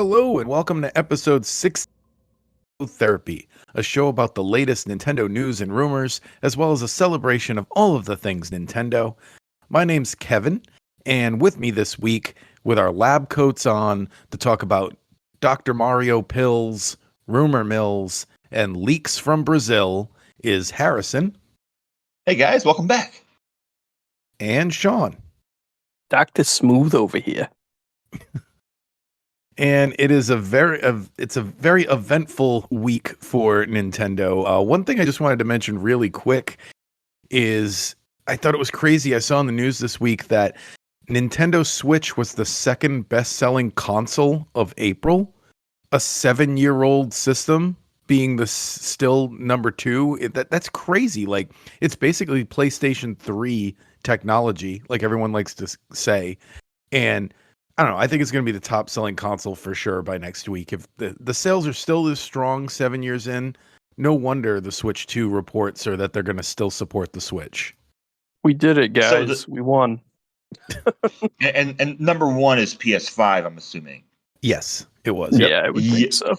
Hello, and welcome to episode 6 of Therapy, a show about the latest Nintendo news and rumors, as well as a celebration of all of the things Nintendo. My name's Kevin, and with me this week, with our lab coats on to talk about Dr. Mario pills, rumor mills, and leaks from Brazil, is Harrison. Hey guys, welcome back. And Sean. Dr. Smooth over here. And it is a very eventful week for Nintendo. One thing I just wanted to mention really quick is I thought it was crazy. I saw in the news this week that Nintendo Switch was the second best-selling console of April, a 7-year-old system being the still number 2. That's crazy. Like, it's basically PlayStation 3 technology, like everyone likes to say. And I don't know. I think it's going to be the top selling console for sure by next week. If the sales are still this strong 7 years in, no wonder the Switch 2 reports are that they're going to still support the Switch. We did it, guys. We won. and number 1 is PS5, I'm assuming. Yes, it was. Yep. Yeah, I would think so.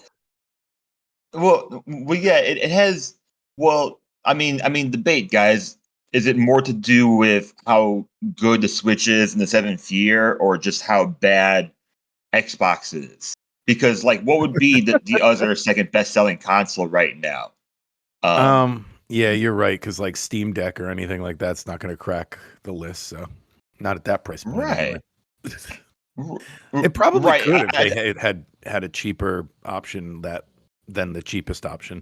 Well, yeah, it has. Well, I mean, debate, guys. Is it more to do with how good the Switch is in the 7th year, or just how bad Xbox is? Because, like, what would be the other second best-selling console right now? Yeah, you're right. Because like Steam Deck or anything like that's not going to crack the list. So, not at that price point. Right. Anyway. It probably could if they had a cheaper option than the cheapest option.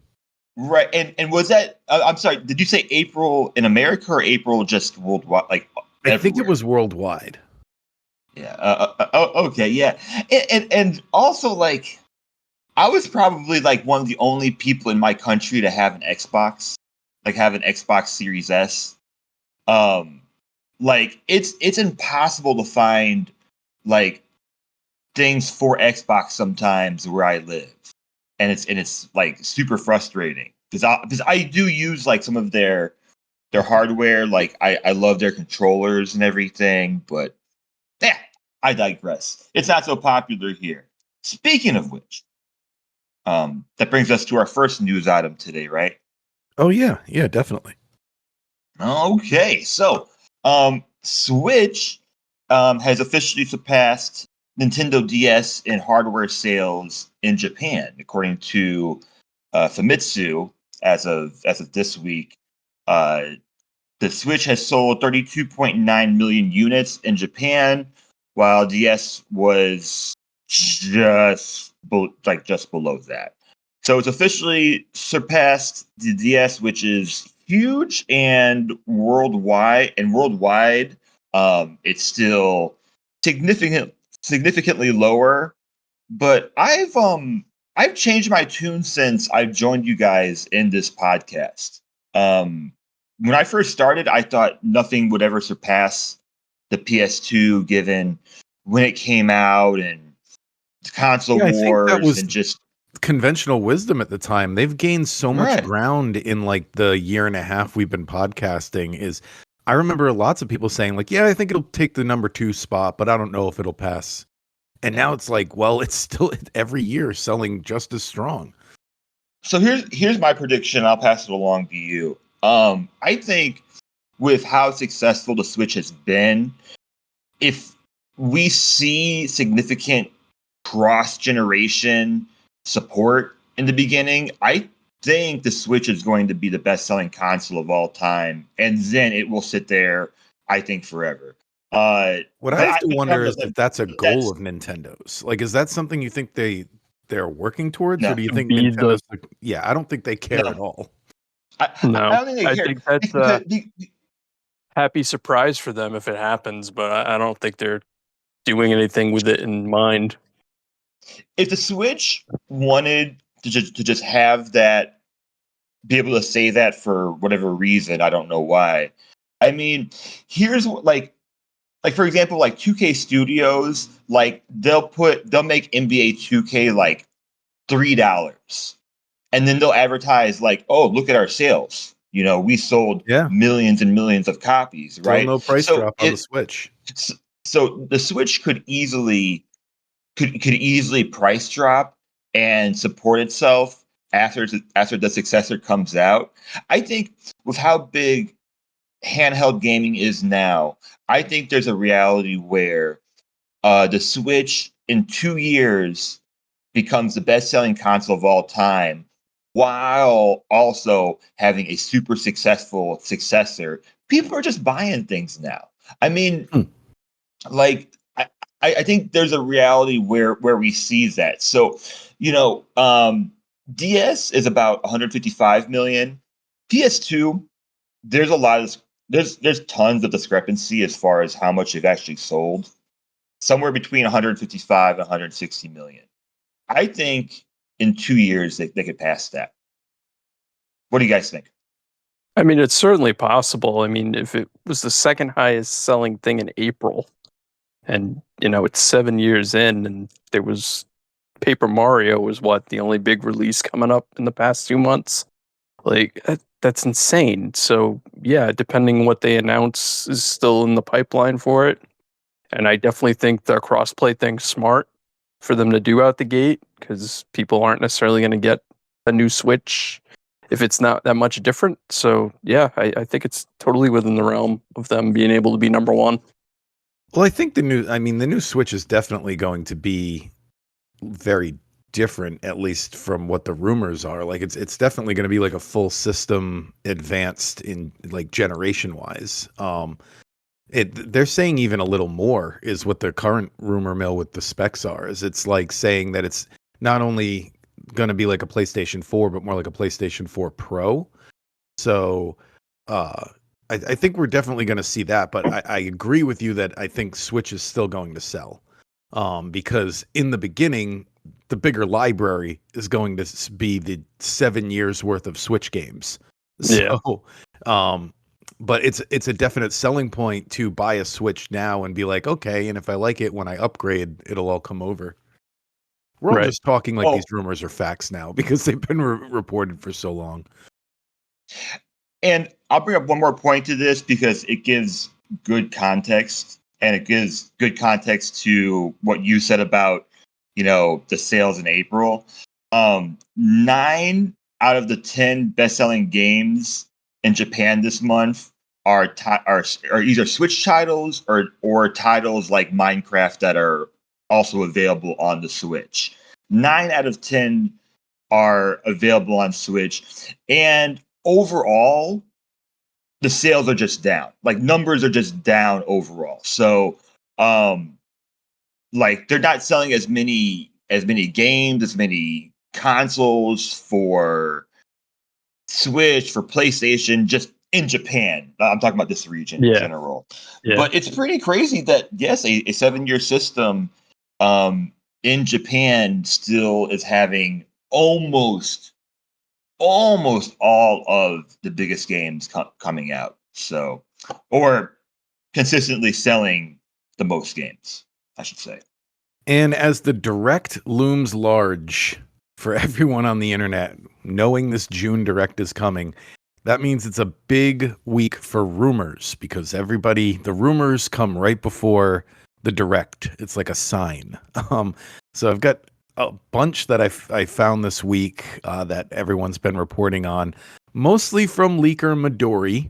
Right, and was that? I'm sorry. Did you say April in America or April just worldwide? Like, I think it was worldwide. Yeah. Okay. Yeah. And also, like, I was probably like one of the only people in my country to have an Xbox, like have an Xbox Series S. Like it's impossible to find like things for Xbox sometimes where I live. And it's like super frustrating because I do use like some of their hardware. Like I love their controllers and everything, but yeah, I digress. It's not so popular here. Speaking of which, that brings us to our first news item today, right? Oh yeah, definitely. Okay, so Switch has officially surpassed Nintendo DS in hardware sales in Japan, according to Famitsu. As of this week, the Switch has sold 32.9 million units in Japan, while DS was just below that. So it's officially surpassed the DS, which is huge, and worldwide. It's still significantly lower. But I've changed my tune since I've joined you guys in this podcast. When I first started, I thought nothing would ever surpass the PS2, given when it came out and the console wars. I think that was and just conventional wisdom at the time. They've gained so much ground in like the year and a half we've been podcasting. I remember lots of people saying like, yeah, I think it'll take the number 2 spot, but I don't know if it'll pass. And now it's like, well, it's still every year selling just as strong. So here's my prediction. I'll pass it along to you. I think with how successful the Switch has been, if we see significant cross-generation support in the beginning, I think the Switch is going to be the best-selling console of all time, and then it will sit there, I think, forever. What I have to wonder is if that's a goal of Nintendo's. Like, is that something you think they're working towards, or do you think Nintendo's? I don't think they care at all. I don't think they care. I think that's a happy surprise for them if it happens, but I don't think they're doing anything with it in mind. If the Switch wanted to just have that, be able to say that for whatever reason, I don't know why. I mean, here's like for example, like 2K Studios, like they'll make NBA 2K like $3, and then they'll advertise like, oh, look at our sales. You know, we sold millions and millions of copies, right? No price drop on the Switch. So the Switch could easily could easily price drop and support itself after the successor comes out. I think with how big handheld gaming is now, I think there's a reality where the Switch in 2 years becomes the best-selling console of all time, while also having a super successful successor. People are just buying things now. I mean, like I think there's a reality where we see that. So, DS is about 155 million. PS2, there's a lot of there's tons of discrepancy as far as how much they've actually sold. Somewhere between 155 and 160 million. I think in 2 years they could pass that. What do you guys think? I mean, it's certainly possible. I mean, if it was the second highest selling thing in April, and it's 7 years in, and there was Paper Mario was the only big release coming up in the past 2 months. Like that's insane. So yeah, depending on what they announce is still in the pipeline for it. And I definitely think the crossplay thing's smart for them to do out the gate, because people aren't necessarily going to get a new Switch if it's not that much different. So yeah, I think it's totally within the realm of them being able to be number one. Well, I think the new Switch is definitely going to be very different, at least from what the rumors are. Like it's definitely going to be like a full system advanced in like generation wise. They're saying even a little more is what the current rumor mill with the specs are. Is it's like saying that it's not only going to be like a PlayStation 4, but more like a PlayStation 4 Pro. So, I think we're definitely going to see that. But I agree with you that I think Switch is still going to sell, because in the beginning, the bigger library is going to be the 7 years worth of Switch games. So, but it's a definite selling point to buy a Switch now and be like, okay, and if I like it when I upgrade, it'll all come over. We're all just talking like these rumors are facts now because they've been reported for so long. And I'll bring up one more point to this because it gives good context, and it gives good context to what you said about, the sales in April. 9 out of the 10 best-selling games in Japan this month are either Switch titles or titles like Minecraft that are also available on the Switch. 9 out of 10 are available on Switch, and overall, the sales are just down. Like numbers are just down overall. So, like they're not selling as many games, as many consoles for Switch, for PlayStation, just in Japan. I'm talking about this region in general. Yeah. But it's pretty crazy that yes, a 7-year system in Japan still is having almost all of the biggest games coming out. So, or consistently selling the most games, I should say. And as the Direct looms large for everyone on the internet, knowing this June Direct is coming, that means it's a big week for rumors, because the rumors come right before the Direct. It's like a sign. So I've got a bunch that I found this week that everyone's been reporting on, mostly from leaker Midori,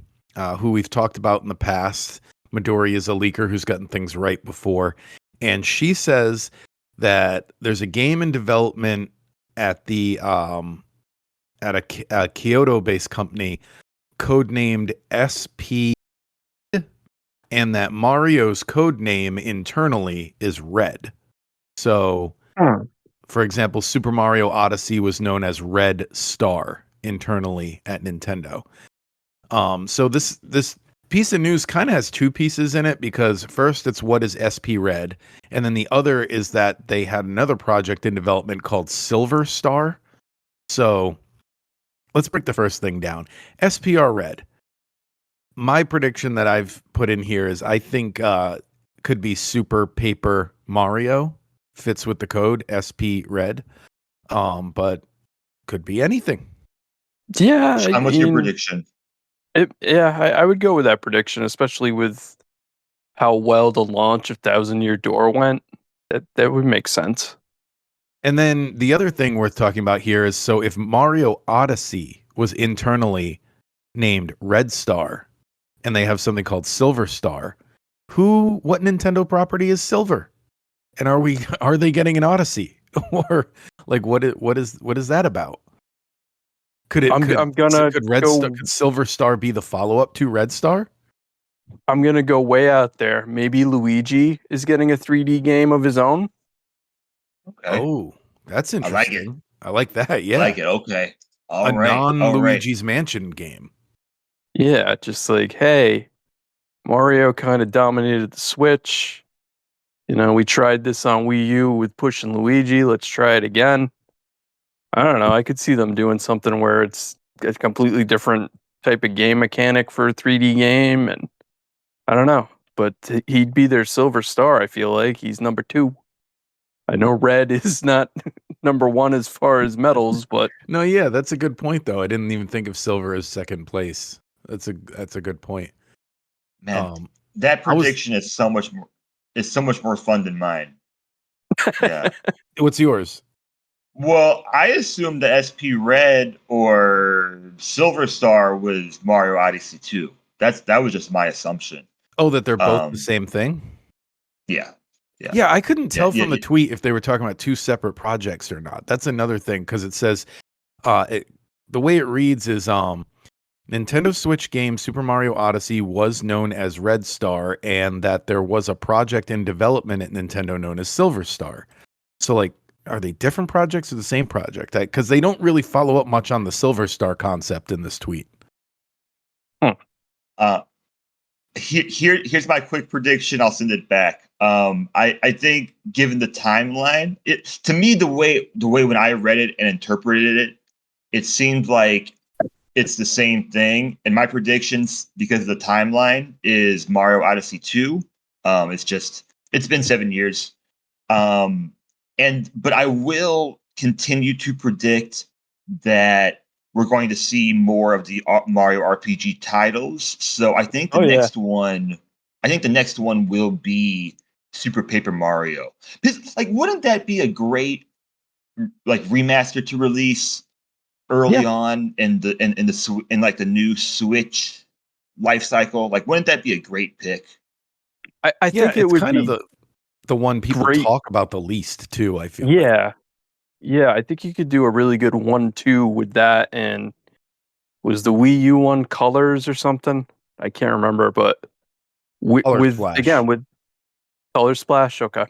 who we've talked about in the past. Midori is a leaker who's gotten things right before, and she says that there's a game in development at the at a Kyoto-based company codenamed SP, and that Mario's code name internally is Red. So, for example, Super Mario Odyssey was known as Red Star internally at Nintendo. So this piece of news kind of has two pieces in it, because first it's what is SP Red, and then the other is that they had another project in development called Silver Star. So let's break the first thing down. SPR Red. My prediction that I've put in here is I think could be Super Paper Mario. Fits with the code SP Red. But could be anything. Yeah. Sean, what's your prediction? I would go with that prediction, especially with how well the launch of Thousand Year Door went. That would make sense. And then the other thing worth talking about here is, so if Mario Odyssey was internally named Red Star and they have something called Silver Star, what Nintendo property is Silver? And are they getting an Odyssey? Or like what is that about? Could Silver Star be the follow-up to Red Star? I'm gonna go way out there. Maybe Luigi is getting a 3D game of his own. Okay. Oh, that's interesting. I like that. Yeah. I like it. Okay. All a right. non-Luigi's Mansion game. Yeah, just like, hey, Mario kind of dominated the Switch. You know, we tried this on Wii U with pushing Luigi. Let's try it again. I don't know. I could see them doing something where it's a completely different type of game mechanic for a 3D game, and I don't know. But he'd be their Silver Star. I feel like he's number 2. I know Red is not number 1 as far as medals, but no, yeah, that's a good point though. I didn't even think of Silver as second place. That's a good point. Man, that prediction is so much more fun than mine. Yeah. What's yours? Well, I assumed the SP Red or Silver Star was Mario Odyssey 2. That was just my assumption. Oh, that they're both the same thing? Yeah. Yeah, I couldn't tell from the tweet if they were talking about 2 separate projects or not. That's another thing, because it says the way it reads is Nintendo Switch game Super Mario Odyssey was known as Red Star, and that there was a project in development at Nintendo known as Silver Star. So, like, are they different projects or the same project? Because they don't really follow up much on the Silver Star concept in this tweet. Here's my quick prediction. I'll send it back. I think, given the timeline, to me the way when I read it and interpreted it, it seemed like it's the same thing. And my predictions, because of the timeline, is Mario Odyssey 2. It's been 7 years. But I will continue to predict that we're going to see more of the Mario RPG titles. So I think the next one will be Super Paper Mario. Because, like, wouldn't that be a great remaster to release early on in the new Switch life cycle? Like, wouldn't that be a great pick? I think it would kind be of the one people talk about the least too, I feel. Yeah, I think you could do a really good 1-2 with that. And was the Wii U one Colors or something? I can't remember, but with Color Splash, okay.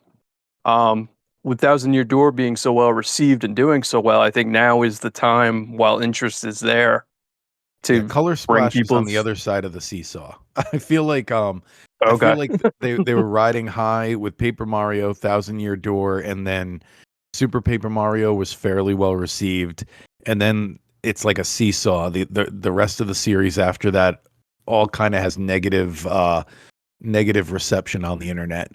With Thousand Year Door being so well received and doing so well, I think now is the time, while interest is there, to Color Splash is on the other side of the seesaw. I feel like they were riding high with Paper Mario, Thousand Year Door, and then Super Paper Mario was fairly well received, and then it's like a seesaw. The rest of the series after that all kind of has negative reception on the internet.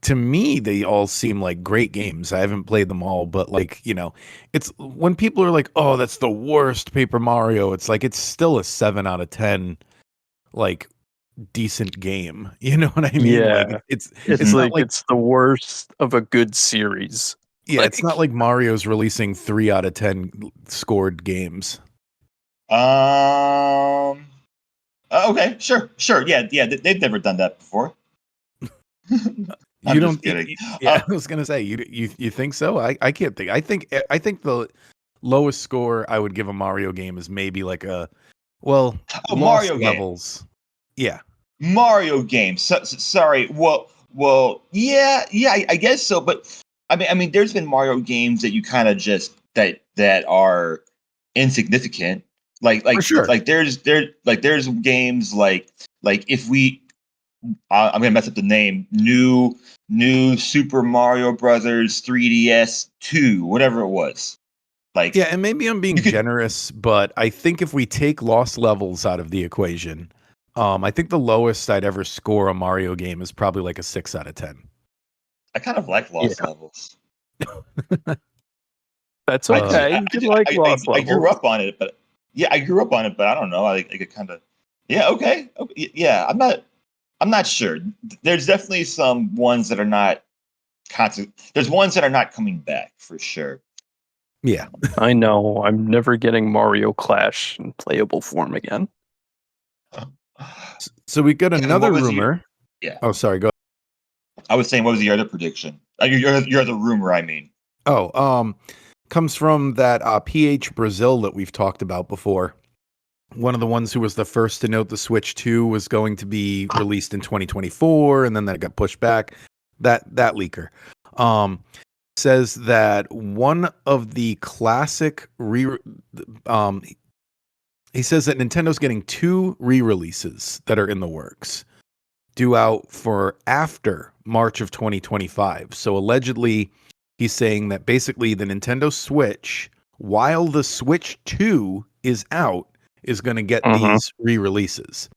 To me, they all seem like great games. I haven't played them all, but it's when people are like, "Oh, that's the worst Paper Mario." It's like it's still a 7 out of 10, like, decent game. You know what I mean? Yeah, like, it's like it's the worst of a good series. Yeah, it's not like Mario's releasing 3 out of 10 scored games. Okay, sure. Yeah. They've never done that before. You don't think? I was gonna say you think so? I can't think. I think the lowest score I would give a Mario game is maybe like Mario levels. Yeah, Mario games. Sorry. Well, yeah. I guess so. But I mean, there's been Mario games that you kind of just that are insignificant. Like sure. There's games like if we. I'm gonna mess up the name. New Super Mario Brothers 3DS 2, whatever it was. Like, yeah, and maybe I'm being generous, but I think if we take Lost Levels out of the equation, I think the lowest I'd ever score a Mario game is probably like a 6 out of 10. I kind of like Lost Levels. That's okay. I grew up on it, but I don't know. I it kind of okay. Yeah, I'm not sure. There's definitely some ones that are not There's ones that are not coming back for sure. Yeah. I know. I'm never getting Mario Clash in playable form again. So we got Kevin, another what was your- rumor. Yeah. Oh, sorry. Go. I was saying, what was your other prediction? Your other rumor, I mean. Comes from that PH Brazil that we've talked about before. One of the ones who was the first to note the Switch 2 was going to be released in 2024, and then that got pushed back. That leaker says that one of the classic he says that Nintendo's getting 2 re-releases that are in the works, due out for after March of 2025. So allegedly, he's saying that basically the Nintendo Switch, while the Switch 2 is out, is going to get these re-releases.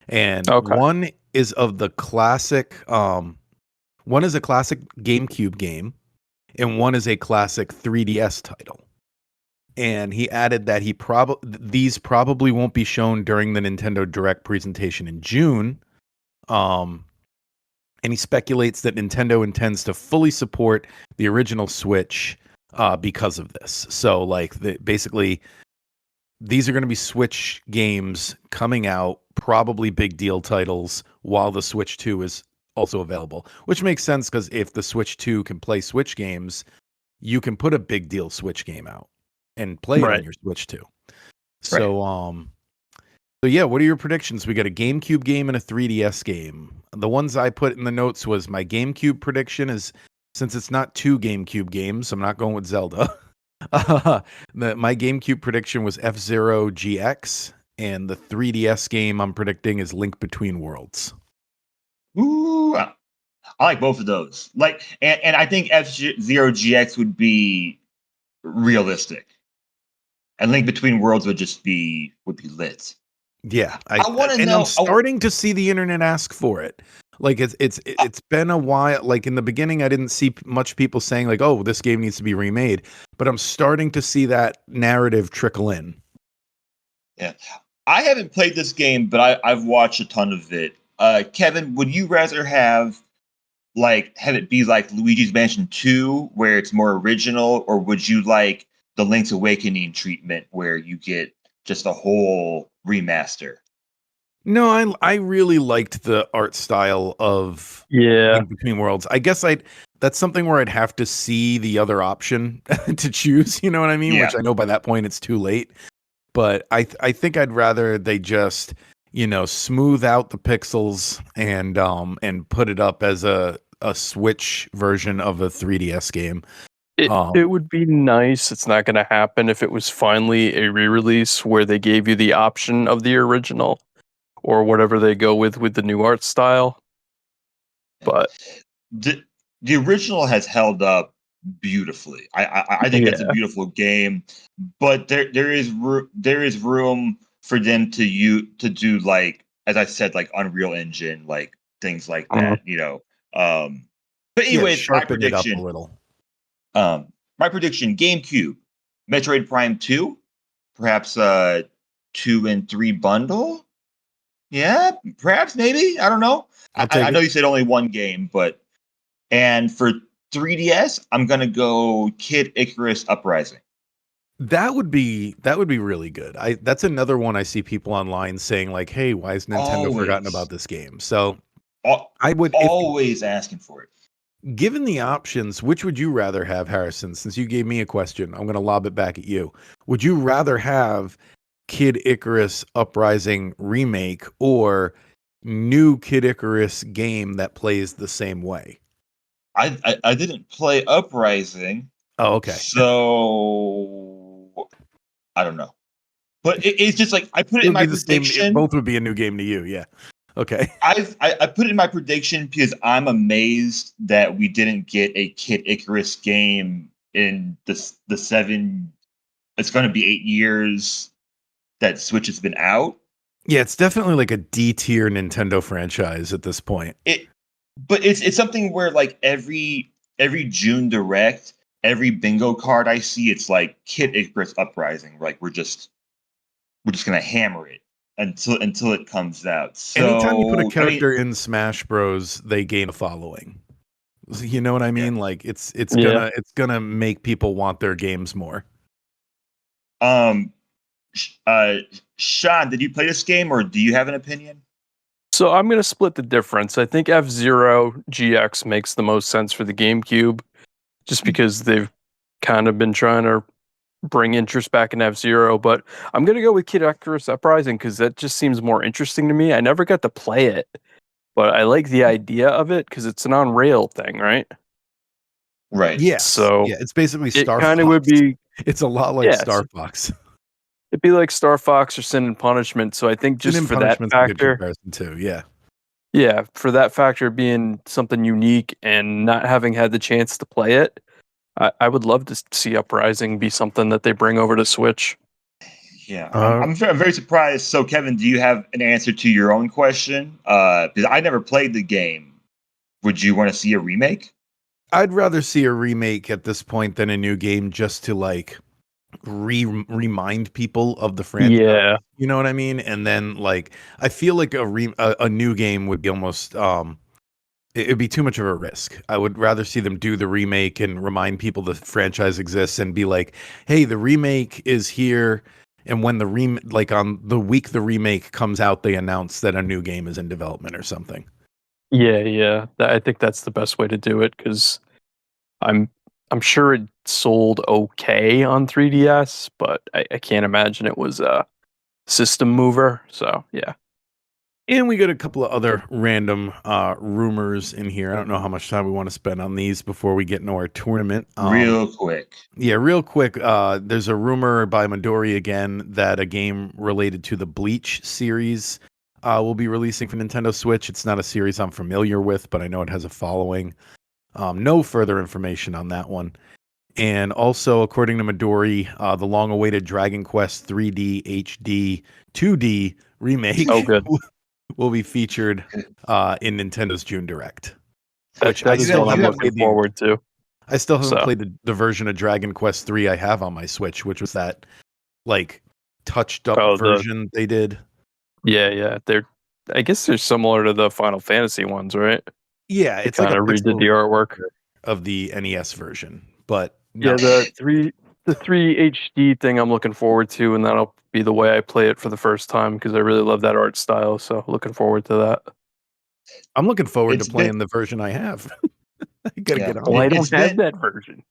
And one is of the classic, one is a classic GameCube game, and one is a classic 3DS title. And he added that these probably won't be shown during the Nintendo Direct presentation in June. And he speculates that Nintendo intends to fully support the original Switch because of this. So, like, basically, these are going to be Switch games coming out, probably big deal titles, while the Switch 2 is also available. Which makes sense, because if the Switch 2 can play Switch games, you can put a big deal Switch game out and play it on your Switch 2. So, So yeah, what are your predictions? We got a GameCube game and a 3DS game. The ones I put in the notes was my GameCube prediction is, since it's not 2 GameCube games, I'm not going with Zelda. My GameCube prediction was F-Zero GX, and the 3DS game I'm predicting is Link Between Worlds. Ooh, I like both of those. And I think F-Zero GX would be realistic, and Link Between Worlds would be lit. Yeah, I want to know. I'm starting to see the internet ask for it. Like it's been a while. Like in the beginning, I didn't see much people saying like, "Oh, this game needs to be remade," but I'm starting to see that narrative trickle in. Yeah, I haven't played this game, but I've watched a ton of it. Kevin, would you rather have it be like Luigi's Mansion 2, where it's more original, or would you like the Link's Awakening treatment, where you get just a whole remaster? No, I really liked the art style of Link Between Worlds. I guess that's something where I'd have to see the other option to choose, you know what I mean? Yeah. Which I know by that point it's too late. But I think I'd rather they just, smooth out the pixels and put it up as a Switch version of a 3DS game. It would be nice. It's not going to happen if it was finally a re-release where they gave you the option of the original or whatever they go with the new art style. But the original has held up beautifully. I think it's a beautiful game, but there is room for them to do, like, as I said, like Unreal Engine, like things like that, But anyways, my sharpen it up prediction. a little. My prediction: GameCube, Metroid Prime 2, perhaps 2 and 3 bundle. Yeah, perhaps, maybe. I don't know. I know you said only one game, and for 3DS, I'm gonna go Kid Icarus Uprising. That would be really good. That's another one I see people online saying like, "Hey, why has Nintendo forgotten about this game?" So I would always asking for it. Given the options, which would you rather have, Harrison? Since you gave me a question, I'm going to lob it back at you. Would you rather have Kid Icarus Uprising remake or new Kid Icarus game that plays the same way? I didn't play Uprising. Oh, okay. So I don't know. But it's just like I put it in my prediction. Both would be a new game to you, yeah. Okay. I put it in my prediction because I'm amazed that we didn't get a Kid Icarus game in the 7. It's going to be 8 years that Switch has been out. Yeah, it's definitely like a D tier Nintendo franchise at this point. But it's something where like every June Direct, every bingo card I see, it's like Kid Icarus Uprising. Like we're just gonna hammer it until it comes out. So anytime you put a character in Smash Bros, they gain a following. You know what I mean? Like it's Yeah. gonna make people want their games more. Um, Sean, did you play this game, or do you have an opinion? So I'm gonna split the difference. I think F-Zero GX makes the most sense for the GameCube, just because they've kind of been trying to bring interest back in F-Zero. But I'm gonna go with Kid Icarus Uprising because that just seems more interesting to me. I never got to play it, but I like the idea of it because it's an on-rail thing, right? Right. Yes. So Yeah, it's basically it Star kind of would Fox. be, It's a lot like yeah, Star Fox. it'd be like Star Fox or Sin and Punishment. So I think Sin just and for that Punishment's a good factor, comparison too. Yeah. yeah, for that factor being something unique and not having had the chance to play it, I would love to see Uprising be something that they bring over to Switch. Yeah, Uh, I'm very surprised. So, Kevin, do you have an answer to your own question? Because I never played the game. Would you want to see a remake? I'd rather see a remake at this point than a new game, just to like remind people of the franchise. Yeah, You know what I mean? And then like I feel like a new game would be almost it'd be too much of a risk. I would rather see them do the remake and remind people the franchise exists and be like, "Hey, the remake is here." And when like on the week the remake comes out, they announce that a new game is in development or something. yeah. I think that's the best way to do it because I'm I'm sure it sold okay on 3DS, but I can't imagine it was a system mover. So yeah. And we got a couple of other random rumors in here. I don't know how much time we want to spend on these before we get into our tournament. Real quick. Yeah, real quick. There's a rumor by Midori again that a game related to the Bleach series will be releasing for Nintendo Switch. It's not a series I'm familiar with, but I know it has a following. No further information on that one. And also, according to Midori, the long-awaited Dragon Quest 3D HD 2D remake Oh, good. will be featured in Nintendo's June Direct. That is you what I'm have- looking forward to. I still haven't So. played the version of Dragon Quest 3 I have on my Switch, which was that like touched up version they did. Yeah. I guess they're similar to the Final Fantasy ones, right? Yeah, They it's like kind a of redid pixel the artwork. of the NES version, but Yeah, no. the 3 HD thing I'm looking forward to, and that'll be the way I play it for the first time because I really love that art style. So looking forward to that. I'm looking forward It's to playing been- the version I have. I gotta Yeah. get on. Well, I it. don't have that version.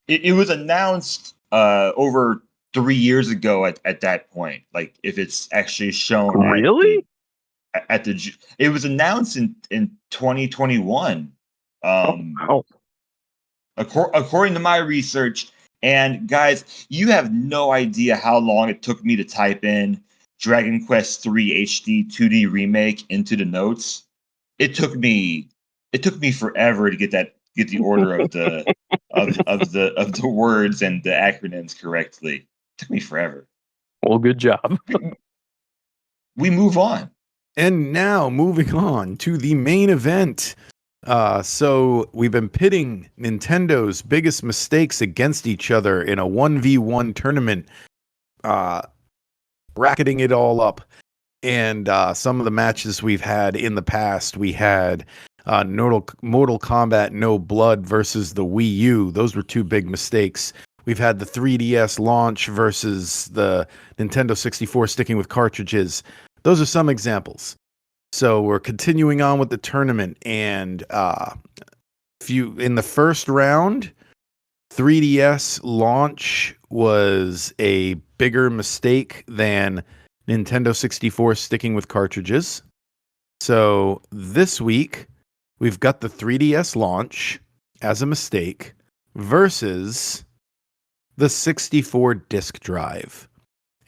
It was announced over 3 years ago at that point. Like, if it's actually shown. Really? It was announced in 2021. Oh, According to my research. And guys, you have no idea how long it took me to type in Dragon Quest 3 HD 2D remake into the notes. It took me forever to get the order of the of the words and the acronyms correctly. It took me forever. well, good job. We move on. And now moving on to the main event. So we've been pitting Nintendo's biggest mistakes against each other in a 1v1 tournament, bracketing it all up. And some of the matches we've had in the past, we had Mortal Kombat No Blood versus the Wii U. Those were two big mistakes. We've had the 3DS launch versus the Nintendo 64 sticking with cartridges. Those are some examples. So we're continuing on with the tournament, and in the first round, 3DS launch was a bigger mistake than Nintendo 64 sticking with cartridges. So this week, we've got the 3DS launch as a mistake versus the 64 disk drive.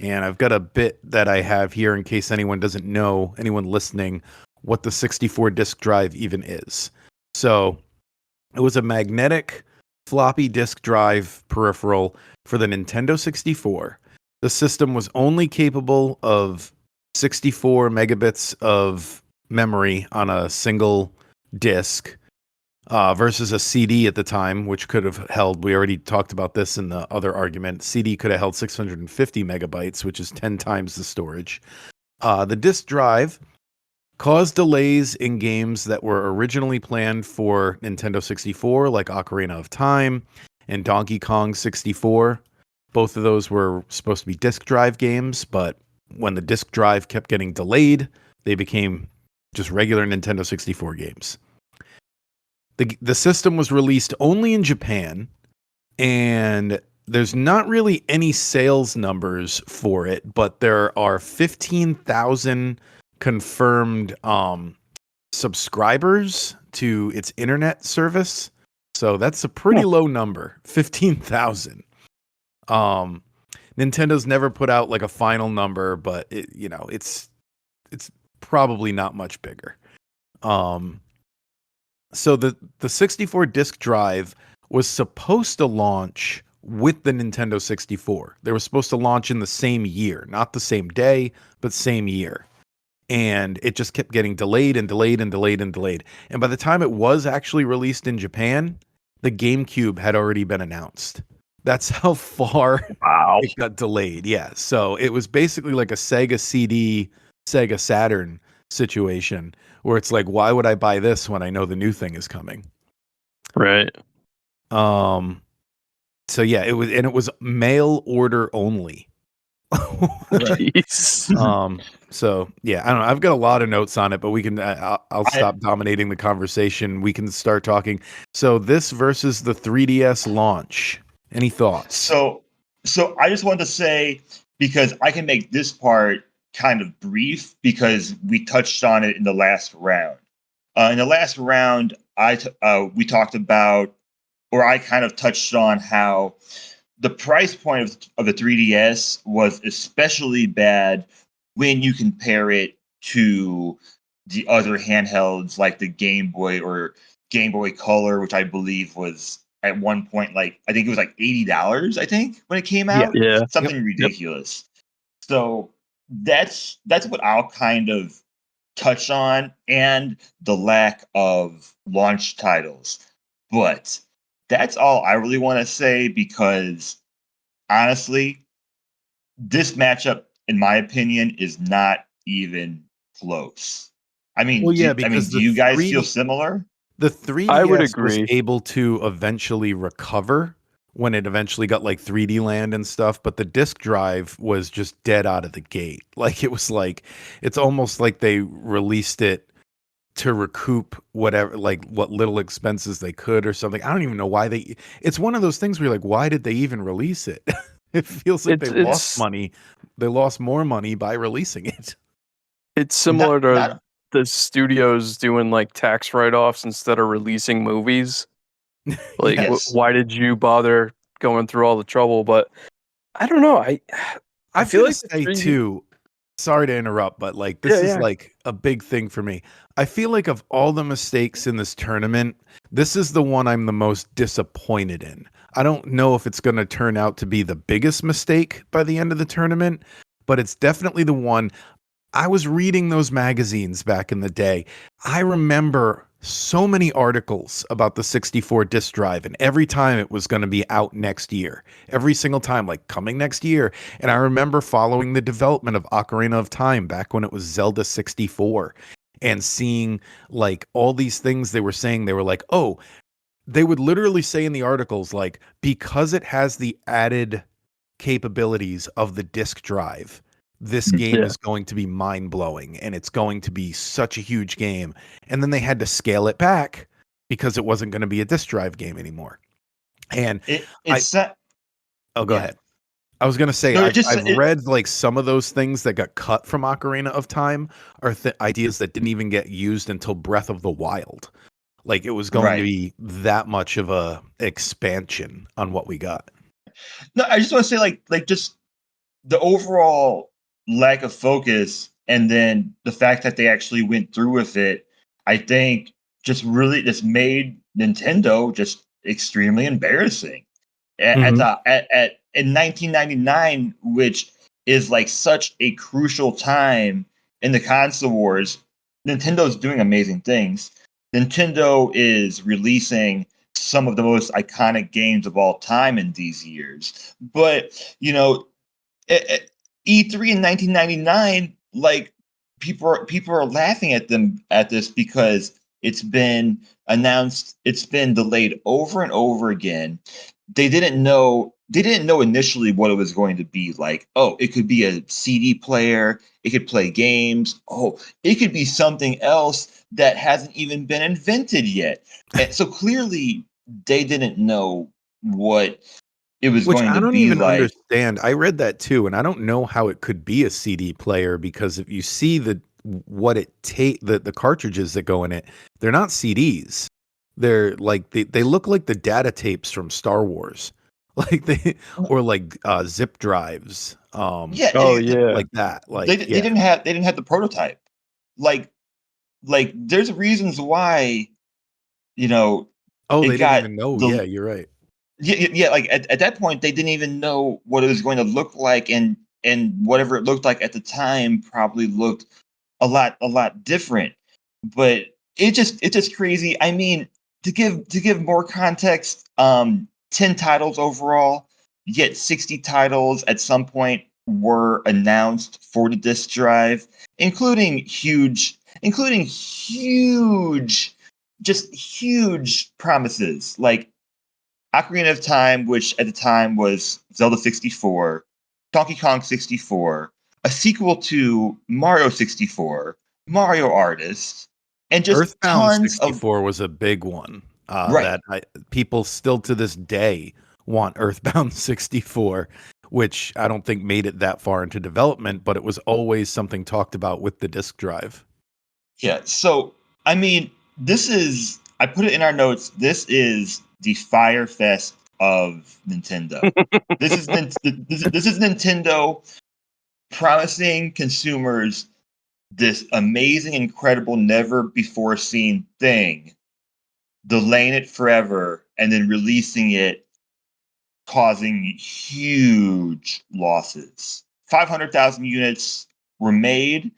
And I've got a bit that I have here in case anyone doesn't know, anyone listening, what the 64 disk drive even is. So it was a magnetic floppy disk drive peripheral for the Nintendo 64. The system was only capable of 64 megabits of memory on a single disk. Versus a CD at the time, which could have held, we already talked about this in the other argument, CD could have held 650 megabytes, which is 10 times the storage. The disk drive caused delays in games that were originally planned for Nintendo 64, like Ocarina of Time and Donkey Kong 64. Both of those were supposed to be disk drive games, but when the disk drive kept getting delayed, they became just regular Nintendo 64 games. The system was released only in Japan, and there's not really any sales numbers for it, but there are 15,000 confirmed subscribers to its internet service. So that's a pretty low number, 15,000. Nintendo's never put out like a final number, but it's probably not much bigger. So the 64 disc drive was supposed to launch with the Nintendo 64. They were supposed to launch in the same year, not the same day, but same year. And it just kept getting delayed and delayed and delayed and delayed. And by the time it was actually released in Japan, the GameCube had already been announced. That's how far it got delayed. Yeah. So it was basically like a Sega CD, Sega Saturn situation where it's like, why would I buy this when I know the new thing is coming? Right. So yeah, it was mail order only. Jeez. So yeah, I don't know. I've got a lot of notes on it, but we can. I'll stop dominating the conversation. We can start talking. So this versus the 3DS launch. Any thoughts? So I just wanted to say, because I can make this part kind of brief because we touched on it in the last round. In the last round, we talked about, or I kind of touched on how the price point of the 3DS was especially bad when you compare it to the other handhelds like the Game Boy or Game Boy Color, which I believe was at one point, like, I think it was like $80, I think, when it came out. Yeah. Something ridiculous. So that's what I'll kind of touch on, and the lack of launch titles. But that's all I really want to say, because honestly, this matchup, in my opinion, is not even close. I mean, Well, yeah, do because you guys feel similar? The 3DS I would was agree. able to eventually recover when it eventually got like 3D Land and stuff, but the disc drive was just dead out of the gate. Like it's almost like they released it to recoup whatever, like what little expenses they could or something. I don't even know why it's one of those things where you're like, why did they even release it? It feels like they lost money. They lost more money by releasing it. It's similar to the studios doing like tax write-offs instead of releasing movies. Like, Yes. why did you bother going through all the trouble? But I don't know. I feel like too. Sorry to interrupt, but like this is like a big thing for me. I feel like of all the mistakes in this tournament, this is the one I'm the most disappointed in. I don't know if it's going to turn out to be the biggest mistake by the end of the tournament, but it's definitely the one. I was reading those magazines back in the day. I remember so many articles about the 64 disc drive, and every time it was going to be out next year, every single time, like coming next year. And I remember following the development of Ocarina of Time back when it was Zelda 64 and seeing like all these things they were saying. They were like, oh, they would literally say in the articles, like, because it has the added capabilities of the disc drive, this game is going to be mind-blowing and it's going to be such a huge game. And then they had to scale it back because it wasn't going to be a disc drive game anymore. And go ahead. I was going to say, I've read like some of those things that got cut from Ocarina of Time are ideas that didn't even get used until Breath of the Wild. Like it was going to be that much of a expansion on what we got. No, I just want to say like just the overall lack of focus, and then the fact that they actually went through with it, I think just made Nintendo just extremely embarrassing. In 1999, which is like such a crucial time in the console wars, Nintendo's doing amazing things. Nintendo is releasing some of the most iconic games of all time in these years. But, at E3 in 1999, like, people are laughing at them at this because it's been announced, it's been delayed over and over again. They didn't know initially what it was going to be like. Oh, it could be a CD player, it could play games. Oh, it could be something else that hasn't even been invented yet. And so clearly they didn't know what it was Which going I to don't be even like. understand. I read that too, and I don't know how it could be a CD player because if you see what it the cartridges that go in it, they're not CDs. They're like they look like the data tapes from Star Wars. Like they or like zip drives. Yeah, Oh yeah. Like that. they Like, yeah. they didn't have the prototype. Like there's reasons why, you know, Oh, it they didn't got even know. the Yeah, you're right. yeah, like at that point they didn't even know what it was going to look like, and whatever it looked like at the time probably looked a lot different. But it's just crazy. I mean, to give more context, 10 titles overall, yet 60 titles at some point were announced for the disk drive, including huge, just huge promises like Ocarina of Time, which at the time was Zelda 64, Donkey Kong 64, a sequel to Mario 64, Mario Artist, and just Earthbound tons of 64 was a big one, right. that people still to this day want Earthbound 64, which I don't think made it that far into development, but it was always something talked about with the disk drive. Yeah. So I mean, this is I put it in our notes. This is the Fire Fest of Nintendo. This is Nintendo promising consumers this amazing, incredible, never before seen thing, delaying it forever, and then releasing it, causing huge losses. 500,000 units were made,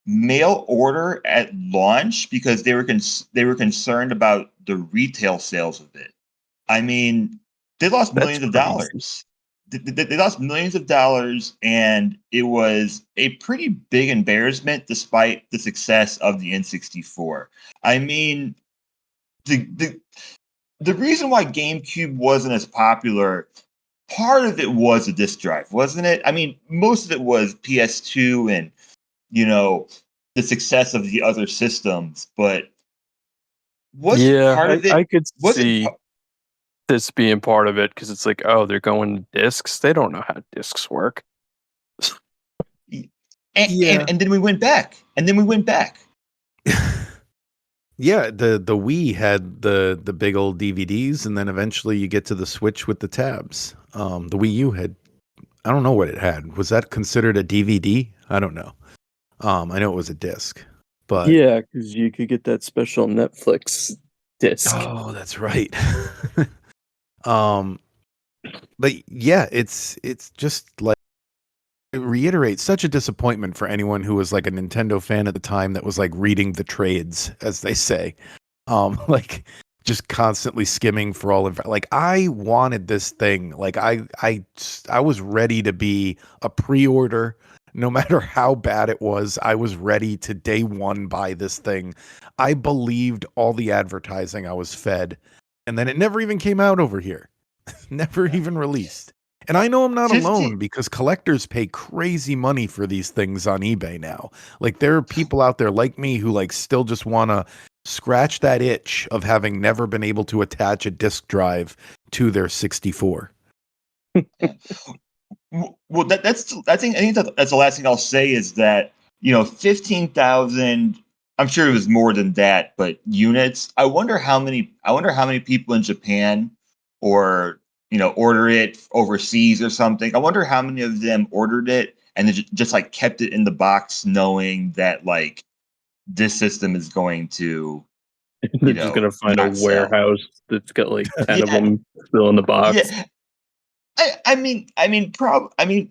mail order at launch because they were concerned about the retail sales of it. I mean, they lost That's millions of crazy. dollars. They lost millions of dollars, and it was a pretty big embarrassment despite the success of the N64. I mean, the the the reason why GameCube wasn't as popular, part of it was a disk drive, wasn't it? I mean, most of it was PS2 and, you know, the success of the other systems, but wasn't Yeah, part of I it could wasn't see this being part of it because it's like, oh, they're going to discs. They don't know how discs work. Yeah. and then we went back. And then we went back. Yeah, the Wii had the big old DVDs, and then eventually you get to the Switch with the tabs. The Wii U had, I don't know what it had. Was that considered a DVD? I don't know. I know it was a disc, but Yeah, because you could get that special Netflix disc. oh, that's right. um, but yeah, it's just like it reiterates such a disappointment for anyone who was like a Nintendo fan at the time that was like reading the trades, as they say. Like just constantly skimming for all like I wanted this thing. Like I was ready to be a pre-order no matter how bad it was. I was ready to day one buy this thing. I believed all the advertising I was fed, and then it never even came out over here. Never even released. And I know I'm not 50 alone because collectors pay crazy money for these things on eBay now. Like there are people out there like me who like still just want to scratch that itch of having never been able to attach a disk drive to their 64. Well, that's I think that's the last thing I'll say is that, 15,000. I'm sure it was more than that, but units. I wonder how many people in Japan, or order it overseas or something. I wonder how many of them ordered it and then just like kept it in the box, knowing that like this system is going to They're just gonna find a not sell. warehouse that's got like 10 of Yeah, them still in the box. yeah. I mean,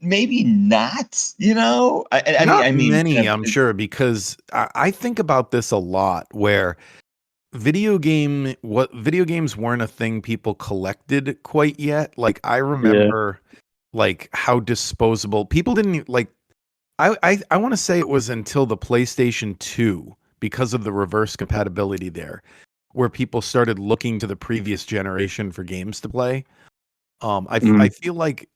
maybe not. Not I mean, many, I'm sure, because I think about this a lot where video games weren't a thing people collected quite yet. Like I Yeah. remember like how disposable people didn't like I want to say it was until the PlayStation 2 because of the reverse compatibility there, where people started looking to the previous generation for games to play. I feel like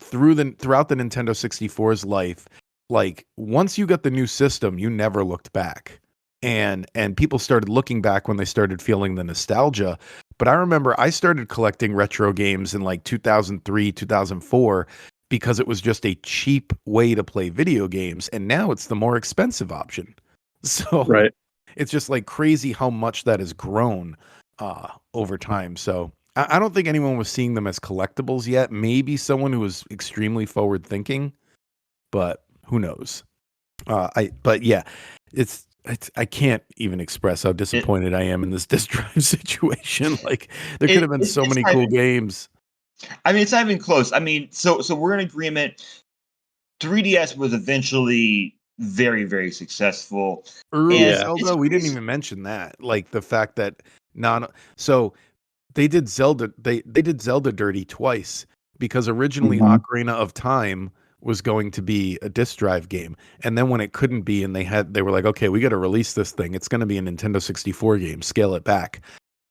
throughout the Nintendo 64's life, like once you got the new system, you never looked back. And people started looking back when they started feeling the nostalgia. But I remember I started collecting retro games in like 2003, 2004 because it was just a cheap way to play video games, and now it's the more expensive option. So Right. it's just like crazy how much that has grown over time. So I don't think anyone was seeing them as collectibles yet. Maybe someone who was extremely forward thinking, but who knows? But yeah, it's I can't even express how disappointed I am in this disk drive situation. Like there could have been so many cool games. I mean, it's not even close. I mean, so we're in agreement. 3DS was eventually very, very successful. And Zelda, we didn't even mention that. Like the fact that so they did Zelda they did Zelda dirty twice because originally Ocarina of Time was going to be a disc drive game, and then when it couldn't be and they were like, okay, we got to release this thing, it's going to be a Nintendo 64 game, scale it back.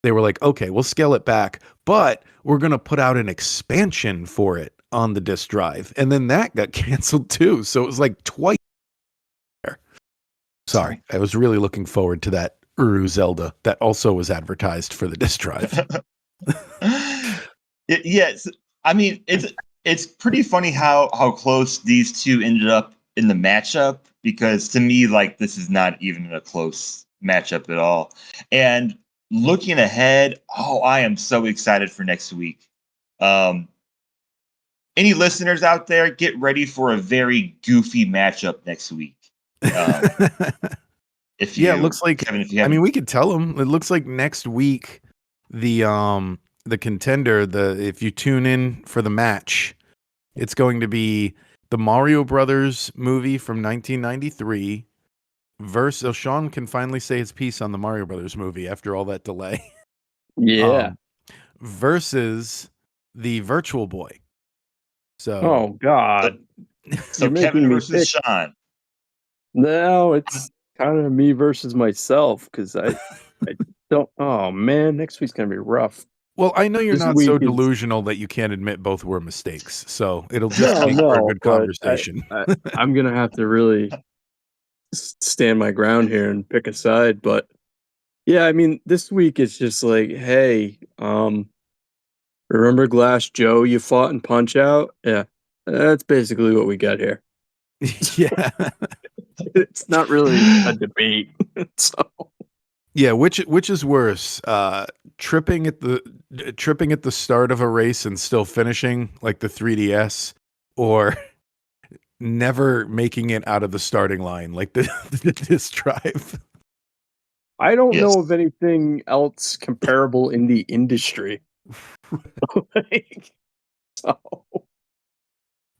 They were like, okay, we'll scale it back, but we're going to put out an expansion for it on the disc drive, and then that got canceled too, so it was like twice. Sorry, I was really looking forward to that Zelda that also was advertised for the disc drive. Yes, I mean it's pretty funny how close these two ended up in the matchup, because to me, like, this is not even a close matchup at all. And looking ahead, I am so excited for next week. Any listeners out there, get ready for a very goofy matchup next week. If you, it looks like, Kevin, if you I mean, we could tell them. It looks like next week the contender, if you tune in for the match, it's going to be the Mario Brothers movie from 1993 versus Sean can finally say his piece on the Mario Brothers movie after all that delay. Yeah. Versus the Virtual Boy. So Oh God. So You're Kevin making me versus pick. Sean. No, it's kind of me versus myself because I don't. Oh man, next week's gonna be rough. Well, I know you're This not week so is delusional that you can't admit both were mistakes, so it'll just no, make for a no, good but conversation. I'm gonna have to really stand my ground here and pick a side. But yeah, I mean, this week it's just like, hey, remember Glass Joe you fought in Punch Out? Yeah, that's basically what we got here. Yeah. It's not really a debate. So Yeah, which is worse? Tripping at the start of a race and still finishing like the 3DS, or never making it out of the starting line like the disc drive. I don't Yes. know of anything else comparable in the industry. Like, so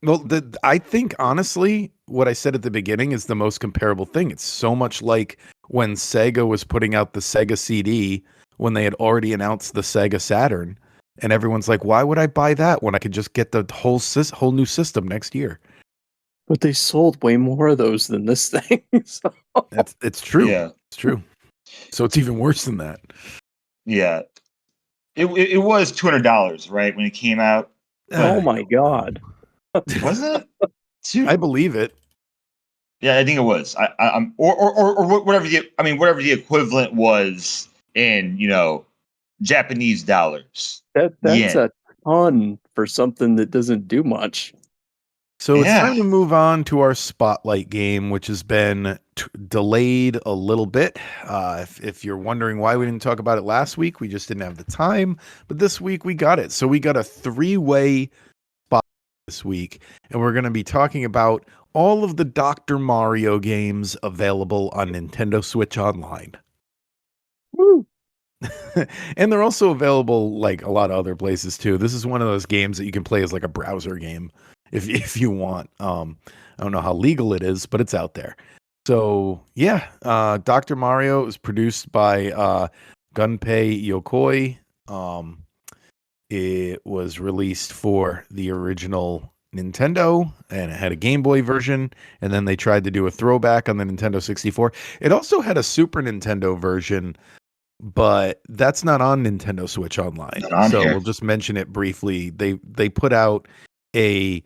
Well, I think honestly, what I said at the beginning is the most comparable thing. It's so much like when Sega was putting out the Sega CD when they had already announced the Sega Saturn, and everyone's like, "Why would I buy that when I could just get the whole new system next year?" but they sold way more of those than this thing. So. It's true. Yeah. It's true. So it's even worse than that. Yeah. It was $200, right, when it came out. Oh my God. Wasn't it? I believe it. Yeah, I think it was. I'm or whatever whatever the equivalent was in Japanese dollars. That's Yen. a ton for something that doesn't do much. So it's Yeah. time to move on to our spotlight game, which has been delayed a little bit. If you're wondering why we didn't talk about it last week, we just didn't have the time. But this week we got it. So we got a 3-way spot this week, and we're going to be talking about all of the Dr. Mario games available on Nintendo Switch Online. Woo. And they're also available like a lot of other places too. This is one of those games that you can play as like a browser game if you want. I don't know how legal it is, but it's out there. So yeah, Dr. Mario is produced by Gunpei Yokoi. It was released for the original Nintendo, and it had a Game Boy version, and then they tried to do a throwback on the Nintendo 64. It also had a Super Nintendo version, but that's not on Nintendo Switch Online. Not on So here. we'll just mention it briefly. They put out a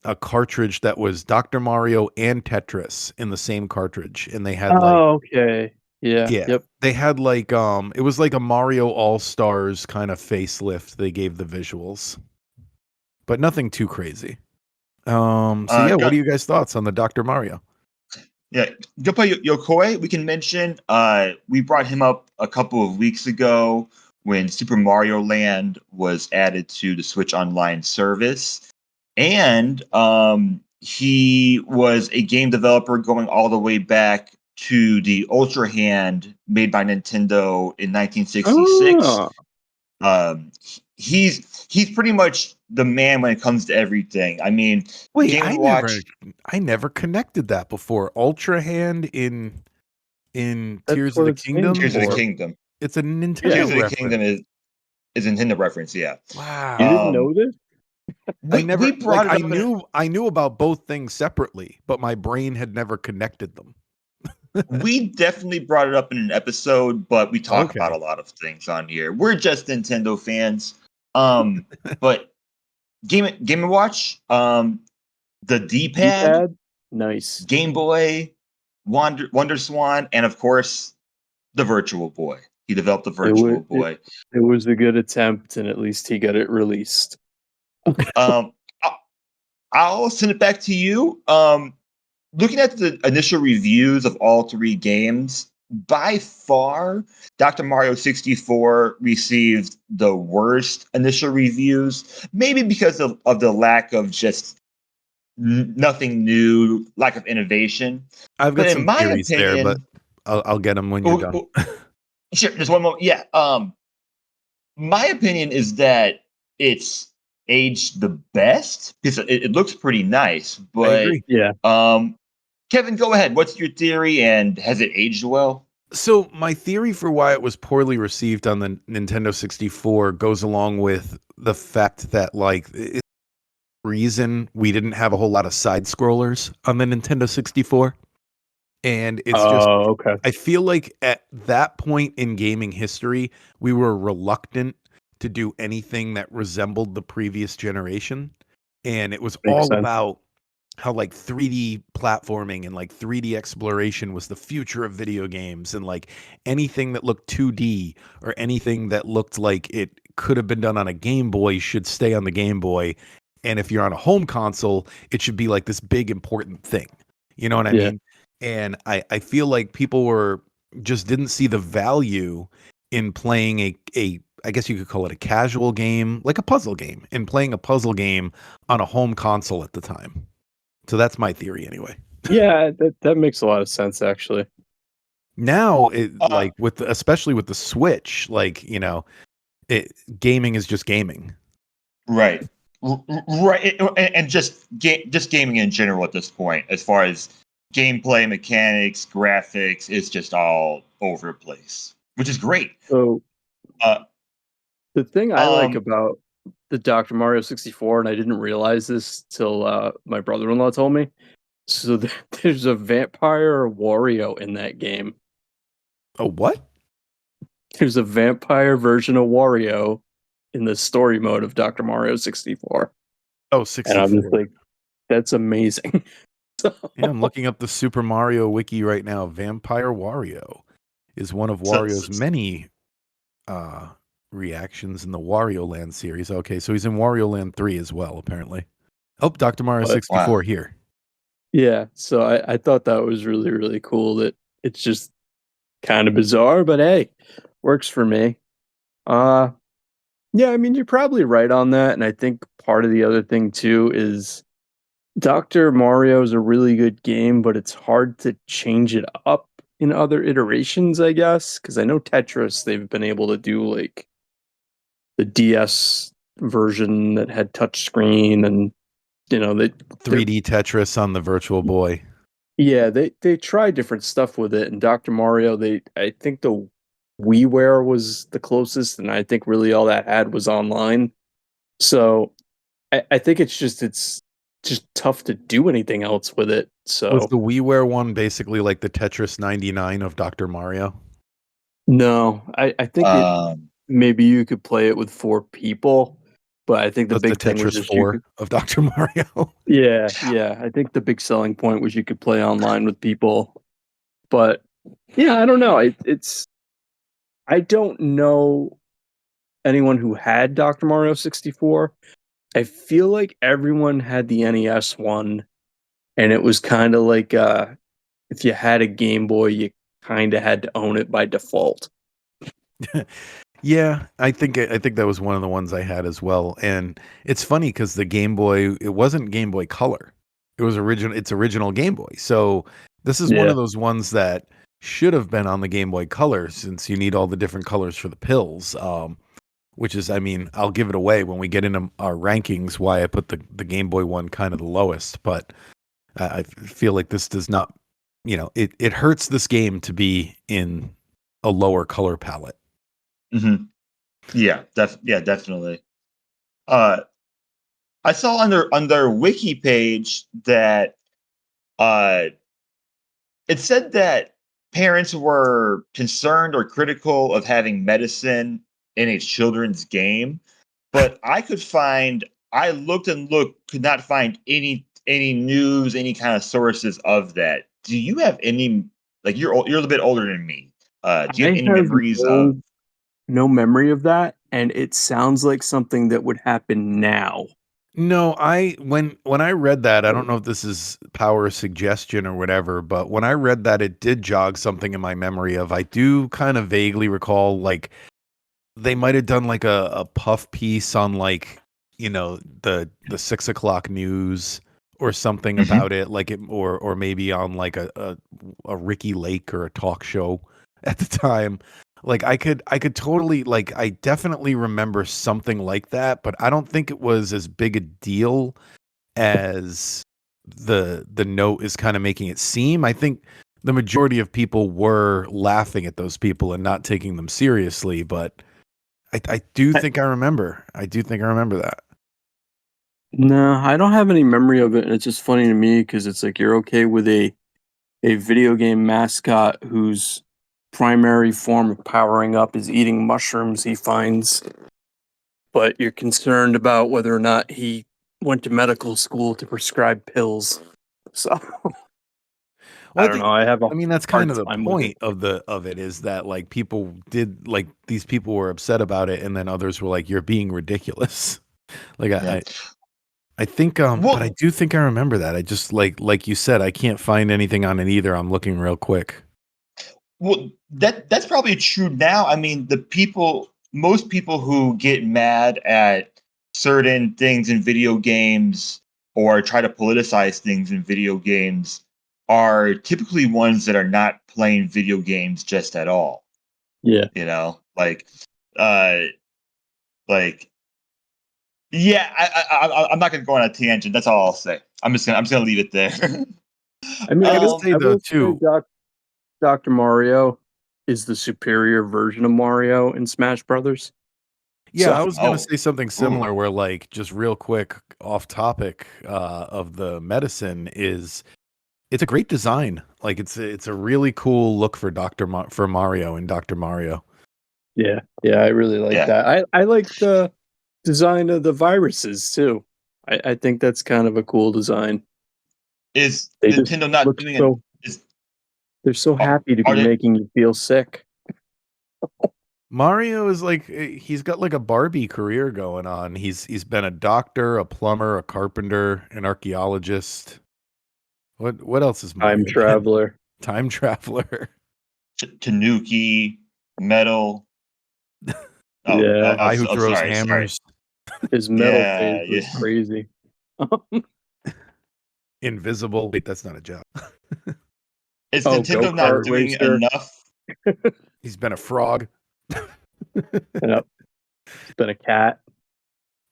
a cartridge that was Dr. Mario and Tetris in the same cartridge, and they had like Okay. Yeah. yeah, Yep. they had like it was like a Mario All-Stars kind of facelift they gave the visuals. But nothing too crazy. So yeah, what are you guys' thoughts on the Dr. Mario? Yeah, Gunpei Yokoi, we can mention. We brought him up a couple of weeks ago when Super Mario Land was added to the Switch Online service. And he was a game developer going all the way back to the Ultra Hand made by Nintendo in 1966. Oh, He's pretty much the man when it comes to everything. I mean, Wait, Game Watch. I never connected that before. Ultra Hand in that's Tears of what the it's named Kingdom. Tears of the for. Kingdom. It's a Nintendo Yeah. Tears of the reference. Kingdom is a Nintendo reference. Yeah. Wow. You didn't know this? We brought it up. I knew about both things separately, but my brain had never connected them. We definitely brought it up in an episode, but we talk Okay. about a lot of things on here. We're just Nintendo fans. But Game & Watch, the D-pad, D-pad? Nice. Game Boy, Wonder Swan, and of course the Virtual Boy. He developed the Virtual Boy. It was a good attempt, and at least he got it released. I'll send it back to you. Looking at the initial reviews of all three games, by far, Dr. Mario 64 received the worst initial reviews, maybe because of the lack of just nothing new, lack of innovation. I've got But in some my theories there, but opinion, I'll get them when you're done. Sure, just one more. Yeah. My opinion is that it's aged the best because it looks pretty nice. I But agree. Yeah. Kevin, go ahead. What's your theory, and has it aged well? So my theory for why it was poorly received on the Nintendo 64 goes along with the fact that like it's the reason we didn't have a whole lot of side scrollers on the Nintendo 64. And it's just Okay. I feel like at that point in gaming history, we were reluctant to do anything that resembled the previous generation. And it was Makes all sense. about how like 3D platforming and like 3D exploration was the future of video games, and like anything that looked 2D or anything that looked like it could have been done on a Game Boy should stay on the Game Boy. And if you're on a home console, it should be like this big important thing. You know what I Yeah. mean? And I feel like people were just didn't see the value in playing a I guess you could call it a casual game, like a puzzle game, and playing a puzzle game on a home console at the time. So that's my theory anyway. Yeah, that makes a lot of sense, actually. Now it Uh, like especially with the Switch, like, gaming is just gaming. Right. Right. And just gaming in general at this point, as far as gameplay, mechanics, graphics, it's just all over the place, which is great. So Uh, the thing I like um, about the Dr. Mario 64, and I didn't realize this till my brother-in-law told me. So there's a vampire Wario in that game. Oh, what? There's a vampire version of Wario in the story mode of Dr. Mario 64. Oh, And I'm 64. just like, that's amazing. So, Yeah, I'm looking up the Super Mario wiki right now. Vampire Wario is one of Wario's many reactions in the Wario Land series. Okay, so he's in Wario Land 3 as well, apparently. Oh, Dr. Mario But- 64 Wow. here. yeah, so I thought that was really, really cool. That it's just kind of bizarre, but hey, works for me. Yeah, I mean, you're probably right on that. And I think part of the other thing too is Dr. Mario is a really good game, but it's hard to change it up in other iterations, I guess. Because I know Tetris, they've been able to do like the DS version that had touchscreen, and they 3D Tetris on the Virtual Boy. yeah, they try different stuff with it. And Dr. Mario, I think the WiiWare was the closest, and I think really all that had was online. So I think it's just tough to do anything else with it. Was So the WiiWare one basically like the Tetris 99 of Dr. Mario? no, I think it Um, maybe you could play it with 4 people, but I think the That's the big thing was Tetris just you 4 could. of Dr. Mario. Yeah. I think the big selling point was you could play online with people. But yeah, I don't know. I don't know anyone who had Dr. Mario 64. I feel like everyone had the NES one, and it was kind of like if you had a Game Boy, you kind of had to own it by default. Yeah, I think that was one of the ones I had as well. And it's funny because the Game Boy, it wasn't Game Boy Color. It was its original Game Boy. So this is one Yeah. of those ones that should have been on the Game Boy Color since you need all the different colors for the pills. Which is, I mean, I'll give it away when we get into our rankings why I put the Game Boy one kind of the lowest. But I feel like this does not, it hurts this game to be in a lower color palette. mhm. Yeah, definitely. Uh, I saw on their wiki page that uh, it said that parents were concerned or critical of having medicine in a children's game, but I looked and looked, could not find any news, any kind of sources of that. Do you have any, like, you're a little bit older than me. Do you have I any have memories of? no memory of that, and it sounds like something that would happen now. No, when I read that, I don't know if this is power of suggestion or whatever, but when I read that, it did jog something in my memory of I do kind of vaguely recall like they might have done like a puff piece on like the 6 o'clock news or something Mhm. about it, like it or maybe on like a Ricky Lake or a talk show at the time. Like I could totally like I definitely remember something like that, but I don't think it was as big a deal as the note is kind of making it seem. I think the majority of people were laughing at those people and not taking them seriously, but I do I, think I remember. I do think I remember that. no, I don't have any memory of it, and it's just funny to me because it's like you're okay with a video game mascot whose primary form of powering up is eating mushrooms he finds, but you're concerned about whether or not he went to medical school to prescribe pills. So Well, I I don't think know. I have a I mean that's kind hard of the time with it. point of it is that like people did like these people were upset about it and then others were like you're being ridiculous. Like Yeah. I think but I Well, do think I remember that. I just like you said I can't find anything on it either. I'm looking real quick. that's probably true now. I mean, most people who get mad at certain things in video games or try to politicize things in video games are typically ones that are not playing video games just at all. Yeah. You know, uh, like, yeah, I'm not gonna go on a tangent. That's all I'll say. I'm just gonna leave it there. I mean, I gotta um, say I though will say too. Dr. Mario is the superior version of Mario in Smash Brothers. Yeah, I So was gonna oh, say something ooh, similar where like just real quick off topic of the medicine is it's a great design. Like it's a really cool look for for Mario and Dr. Mario. yeah, I really like yeah. that. I like the design of the viruses too. I think that's kind of a cool design. Is They just Nintendo not look doing an? so Is they're so happy to be are they? making you feel sick. Mario is like he's got like a Barbie career going on. He's been a doctor, a plumber, a carpenter, an archaeologist. What else has Time Mario been? traveler. Time traveler. Tanuki, metal. Yeah, Guy who throws Sorry. hammers. his metal phase Yeah, was yeah. crazy. Invisible. Wait, that's not a job. Is Oh, Nintendo not go-kart doing racer. enough? He's been a frog. Yep, it's been a cat.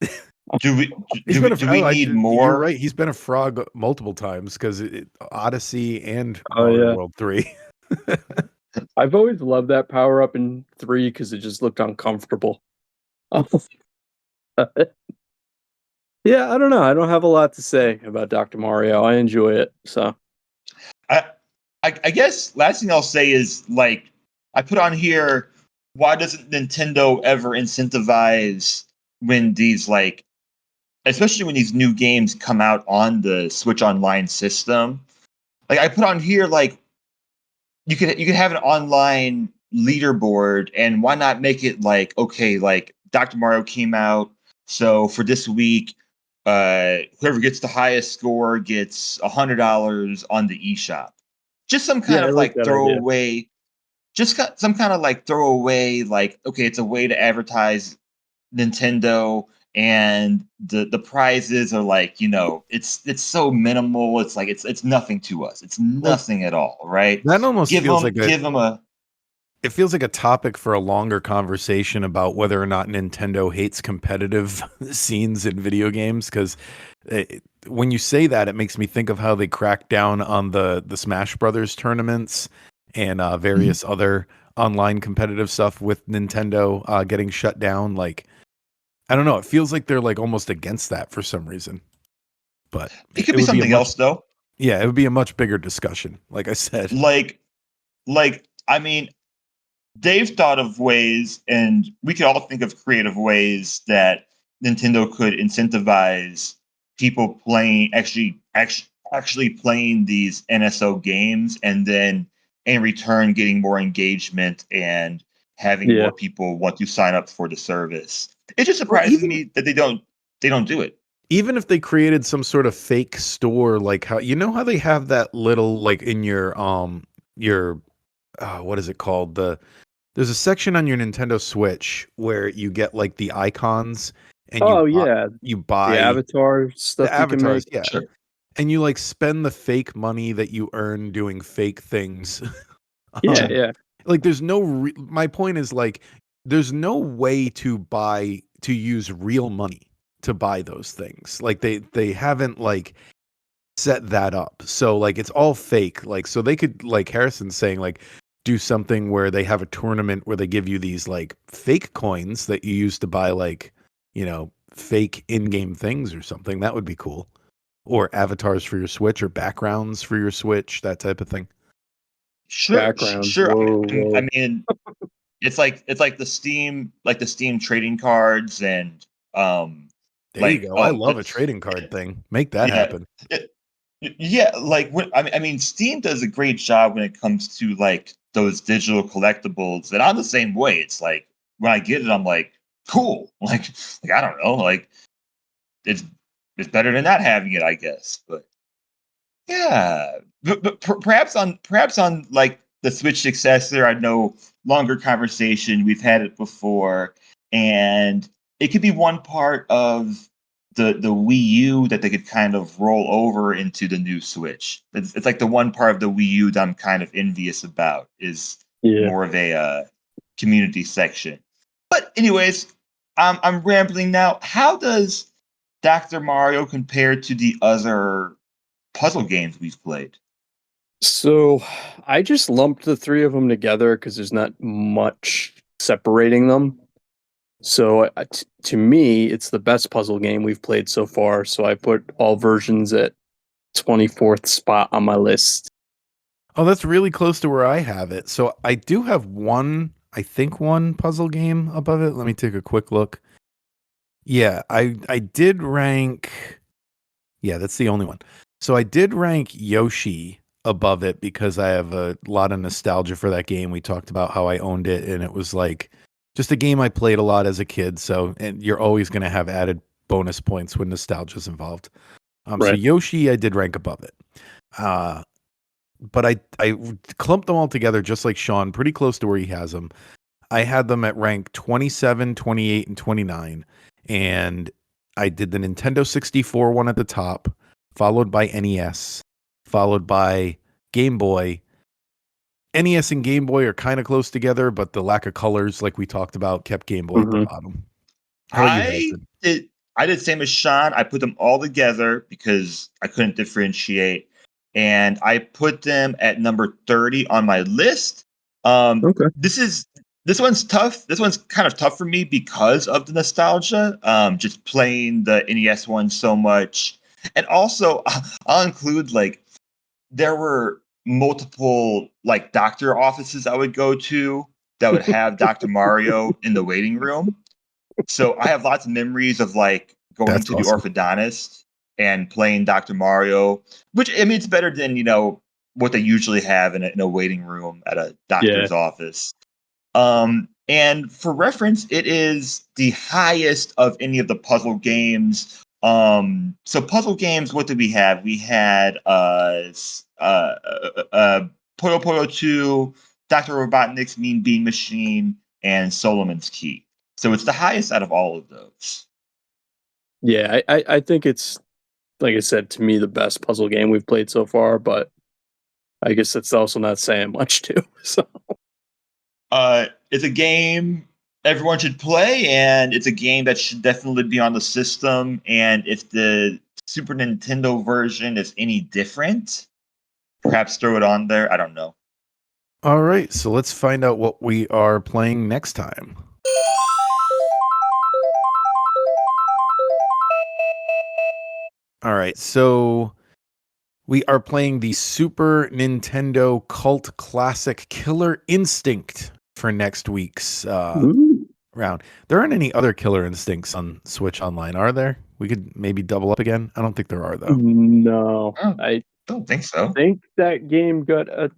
He's been a. Do we Oh, need you're more? right. He's been a frog multiple times because Odyssey and Oh Mario yeah. World 3. I've always loved that power up in 3 because it just looked uncomfortable. Yeah, I don't know. I don't have a lot to say about Dr. Mario. I enjoy it. So I, I guess last thing I'll say is like I put on here. Why doesn't Nintendo ever incentivize when these like, especially when these new games come out on the Switch Online system? Like I put on here like you could have an online leaderboard, and why not make it like, okay, like Dr. Mario came out, so for this week, whoever gets the highest score gets $100 on the eShop. Just some yeah, kind I of like like that idea. throwaway, some kind of like throwaway, like, okay, it's a way to advertise Nintendo, and the prizes are like, it's so minimal. It's like it's nothing to us. It's Well, nothing at all, right? that almost Give feels them like give them a it feels like a topic for a longer conversation about whether or not Nintendo hates competitive scenes in video games. Because when you say that, it makes me think of how they cracked down on the Smash Brothers tournaments and various other online competitive stuff with Nintendo getting shut down. Like, I don't know. It feels like they're like almost against that for some reason. But it could it be would be a something much else though. yeah, it would be a much bigger discussion. Like I said, Like I mean, they've thought of ways, and we could all think of creative ways that Nintendo could incentivize people playing actually playing these NSO games, and then in return getting more engagement and having Yeah. more people want to sign up for the service. It just well, surprises me that they don't do it. even if they created some sort of fake store, like how how they have that little like in your what is it called, there's a section on your Nintendo Switch where you get like the icons and Oh yeah, you the buy avatar the stuff you can avatars, make. yeah, Sure. and you like spend the fake money that you earn doing fake things. Yeah, um yeah. like there's no my point is like there's no way to use real money to buy those things. Like they haven't like set that up. So like it's all fake. Like so they could, like Harrison's saying, like do something where they have a tournament where they give you these like fake coins that you use to buy like, fake in-game things or something. That would be cool. Or avatars for your Switch or backgrounds for your Switch, that type of thing. Sure, Backgrounds. sure. Whoa, I whoa. mean, it's like the Steam trading cards, and There you like, go. I oh love a trading card thing. Make that yeah, happen. it- yeah, like I mean, Steam does a great job when it comes to like those digital collectibles, and I'm the same way. It's like when I get it, I'm like, cool. Like I don't know, like it's it's better than not having it, I guess. But yeah, but perhaps on like the Switch successor, I know, longer conversation. We've had it before, and it could be one part of the Wii U that they could kind of roll over into the new Switch. It's like the one part of the Wii U that I'm kind of envious about is Yeah. more of a community section. But anyways, I'm rambling now. How does Dr. Mario compare to the other puzzle games we've played? So I just lumped the three of them together because there's not much separating them. So to me, it's the best puzzle game we've played so far. So I put all versions at 24th spot on my list. Oh, that's really close to where I have it. So I do have I think one puzzle game above it. Let me take a quick look. Yeah, I did rank. Yeah, that's the only one. So I did rank Yoshi above it because I have a lot of nostalgia for that game. We talked about how I owned it, and it was like just a game I played a lot as a kid. So, and you're always going to have added bonus points when nostalgia's involved. So Right. Yoshi, I did rank above it. Uh, but I clumped them all together just like Sean, pretty close to where he has them. I had them at rank 27, 28, and 29. And I did the Nintendo 64 one at the top, followed by NES, followed by Game Boy. NES and Game Boy are kind of close together, but the lack of colors, like we talked about, kept Game Boy at the Hmm. bottom. How about you, I Harrison? did I did same as Sean. I put them all together because I couldn't differentiate. And I put them at number 30 on my list. Um Okay. this is This one's tough. This one's kind of tough for me because of the nostalgia. Just playing the NES one so much, and also I'll include like there were multiple like doctor offices I would go to that would have Dr. Mario in the waiting room. So I have lots of memories of like going That's to awesome. the orthodontist and playing Dr. Mario, which I mean it's better than what they usually have in a waiting room at a doctor's office. And for reference, it is the highest of any of the puzzle games. So puzzle games, what did we have? We had Puyo Puyo 2, Dr. Robotnik's Mean Bean Machine, and Solomon's Key. So it's the highest out of all of those. Yeah, I think it's, like I said, to me, the best puzzle game we've played so far, but I guess it's also not saying much too. So it's a game everyone should play, and it's a game that should definitely be on the system. And if the Super Nintendo version is any different, perhaps throw it on there. I don't know. All right, so let's find out what we are playing next time. All right, so we are playing the Super Nintendo cult classic Killer Instinct for next week's round. There aren't any other Killer Instincts on Switch Online, are there? We could maybe double up again. I don't think there are, though. No, Oh. I Don't think so. think that game got a.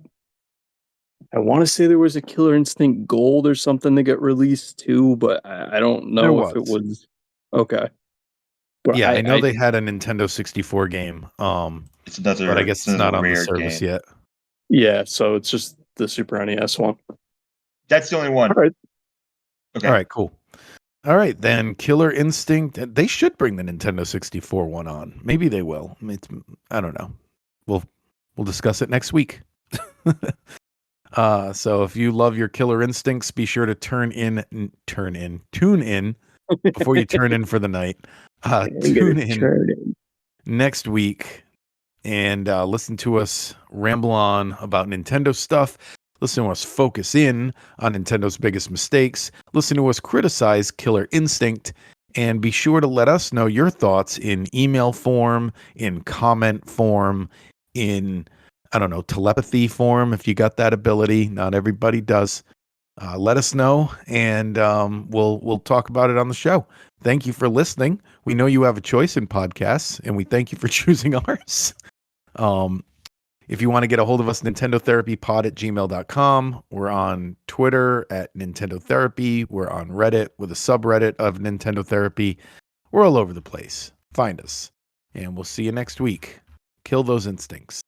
I want to say there was a Killer Instinct Gold or something that got released too, but I don't know There if it was. was okay. But Yeah, I know they had a Nintendo 64 game, It's another, but I guess it's not on the rare service game. yet. Yeah, so it's just the Super NES one. That's the only one. All right. Okay. All right, cool. All right, then Killer Instinct. They should bring the Nintendo 64 one on. Maybe they will. I don't know. We'll discuss it next week. So if you love your Killer Instincts, be sure to tune in before you turn in for the night. Tune in next week and listen to us ramble on about Nintendo stuff. Listen to us focus in on Nintendo's biggest mistakes. Listen to us criticize Killer Instinct. And be sure to let us know your thoughts in email form, in comment form, in, I don't know, telepathy form, if you got that ability. Not everybody does. Let us know, and we'll talk about it on the show. Thank you for listening. We know you have a choice in podcasts, and we thank you for choosing ours. If you want to get a hold of us, nintendotherapypod@gmail.com. We're on Twitter at Nintendo Therapy. We're on Reddit with a subreddit of Nintendo Therapy. We're all over the place. Find us, and we'll see you next week. Kill those instincts.